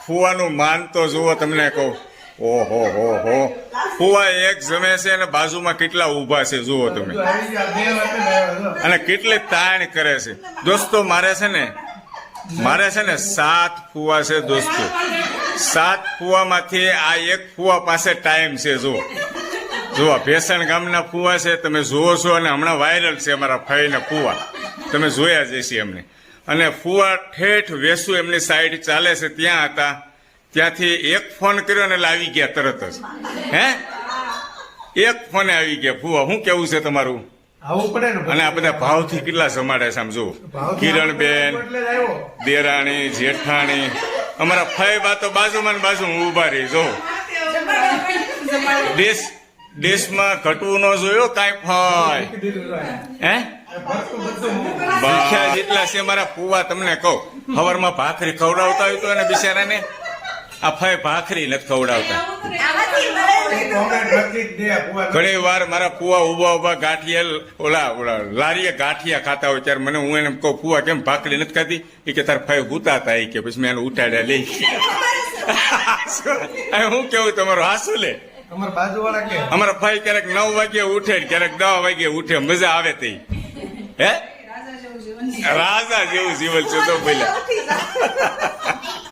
ફુવાનું માન તો જુઓ, તમને કહું. ઓહો હો હો, ફુવા એક જમે છે અને બાજુમાં કેટલા ઊભા છે જુઓ તમે, અને કેટલી તાણ કરે છે. દોસ્તો મારે છે ને 7 ફુવા છે દોસ્તો. 7 ફુવામાંથી આ એક ફુવા પાસે ટાઈમ છે. જુઓ ભેસણ ગામના ફુવા છે, તમે જુઓ છો, અને હમણાં વાયરલ છે અમારા ફઈના ફુવા, તમે જોયા જ હશે એમને. અને ફુવા ઠેઠ વેસુ એમની સાઈડ ચાલે છે ત્યાં હતા, ત્યાંથી એક ફોન કર્યો ને આવી ગયા તરત જ. હે, એક ફોને આવી ગયા. ફુવા શું કેવું છે તમારું? આવું પડે ને. અને આ બધા ભાવથી કેટલા જમાડે છે આમ જુઓ. કિરણબેન, દેરાણી, જેઠાણી, અમારા ફઈ બા તો બાજુમાં ને બાજુમાં ઉભા રહી. જો દેશમાં ઘટવું ન જોયો કાંઈ ફાય. હે, ભૂખ્યા જેટલા છે મારા ફુવા, તમને કહું. સવારમાં ભાખરી ખવડાવતા હોય તો એને બિચારાને આ ફઈ ભાખરી નથી ખવડાવતા. ઘણી વાર મારા ફુવા ઉભા ગાંઠિયા ઓલા લારીએ ગાંઠિયા ખાતા હોય ત્યારે મને હું એને કહું, ફુવા કેમ ભાખરી નથી ખાતી? એ કે તાર ફઈ ગુતાતા એ કે, પછી મેં એને ઉઠાડ્યા લઈ. હું કેવું તમારું હાસુ લે. અમારા ફઈ ક્યારેક 9 વાગે ઉઠે, ક્યારેક 10 વાગે ઉઠે, મજા આવે તે. હે, રાજા જેવું જીવન છે તો પેલા.